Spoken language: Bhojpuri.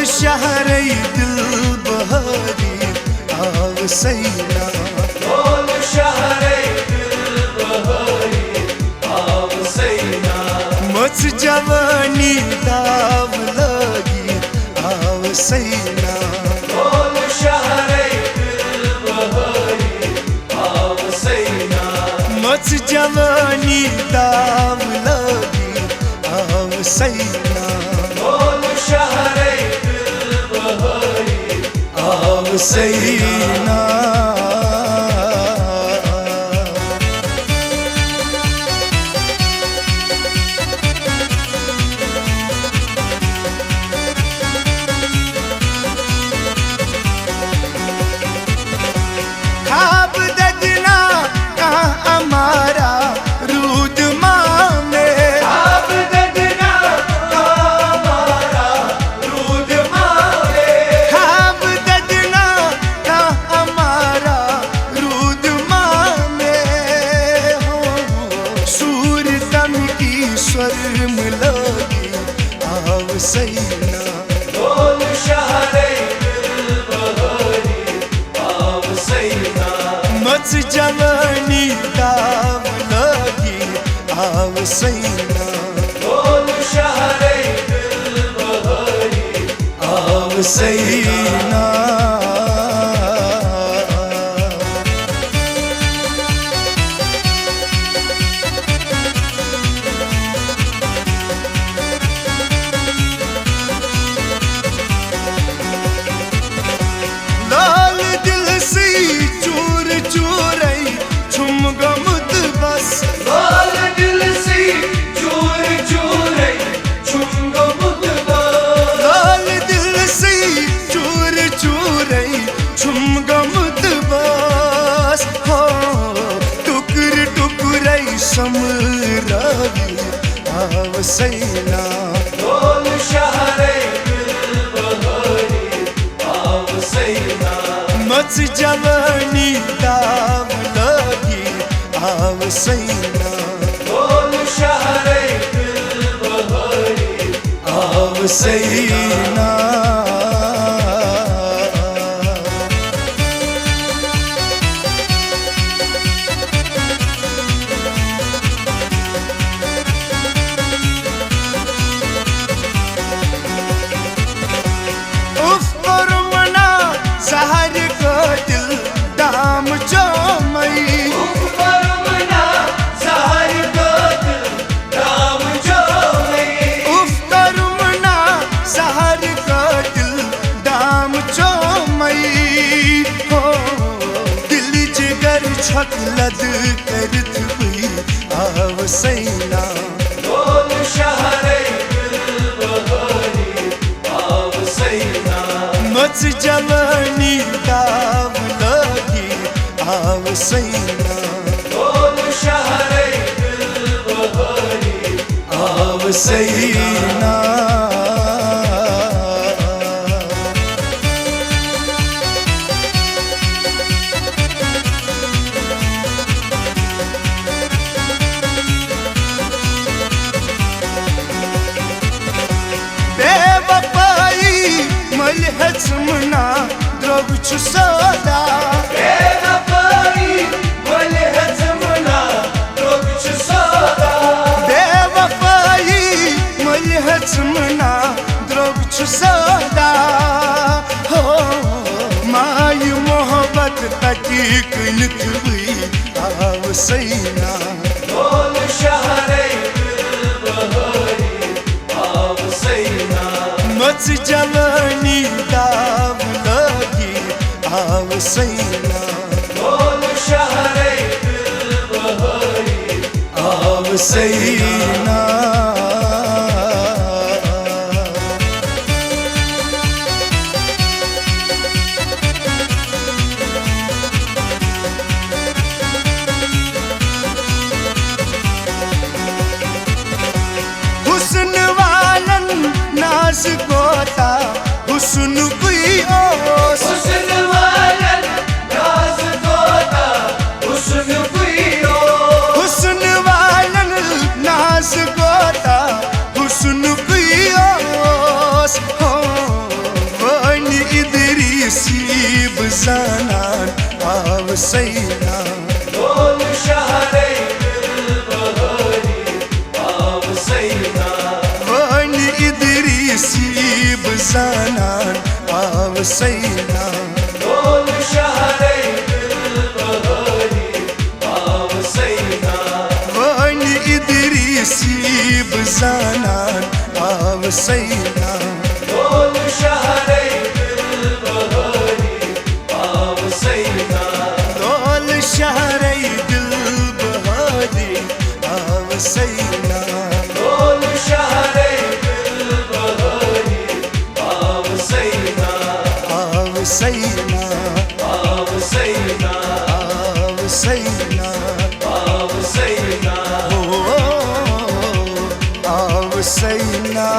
शहरे दिल बहारी आव सैना, ढोल शहरे दिल बहारी आव सैना। मच जवानी दाव लगी आव सैना, ढोल शहरे दिल बहारी आव सैना। मच जवानी दाव लगी आव सैना, ढोल शहरे दिल बहारी आव सैना। खाब दजना कहाँ हमारा रूद मामे, खाब ददना हमारा रूद मावे। खाब दजना कहाँ हमारा रूद मामे हो। सूर तम की स्वर मिलोगी आव सैना, ढोल शहरे दिल बहारी आव सैना। मच जवानी दाव लगी आव सैना, ढोल शहरे दिल बहारी आव सैना। लाल दिल से चूर चूरई झुम गमुत बस, लाल दिल से चूर चूरे छुंग मुतबा। लाल दिल से चूर चूरई झुम गमुत बस हो। टुकर टुकरई समरागी आव सैना, ढोल शहरे दिल बहारी आव सैना। मच जवानी दाव लगी आव सैना, ढोल शहरे दिल बहारी आव सैना। उफ करमना सहर को दिल दाम चौमई, परमना सहर का दिल राम जो नहीं। उफ करमना सहर को दिल दाम चौमई हो। दिल जिगर छकलद करत हुई आव सैना, ढोल शहरे दिल बहारी आव सैना। मच जवानी दाव लगी आव सैना, ढोल शहरे दिल बहारी आव सैना। बेवफाई मलहज मना द्रव छु सदा, बेवफाई मलहज मना रोग छु सदा। बेवफाई मलहज मना द्रव छु सदा हो। माय मोहब्बत तकी कुनत हुई आव सैना, ढोल शहरे दिल बहारी आव सैना। मच जवानी दाव लगी आव सैना, ढोल शहरे दिल बहारी आव सैना। हुस्न वालन नाज गोता हुस्न कोई ओस, हुस्न वालन राज तोता हुस्न पियो। हुस्न वालन नाज गोता zanan av sayna Dol şahre bahari av sayna Vani idrisi zanan av sayna Dol şahre bahari av sayna Vani idrisi zanan av sayna Dol şahre bahari av sayna Dol shahre dil bahari av sayna Dol şahre bahari av sayna av sayna av sayna av sayna av sayna av sayna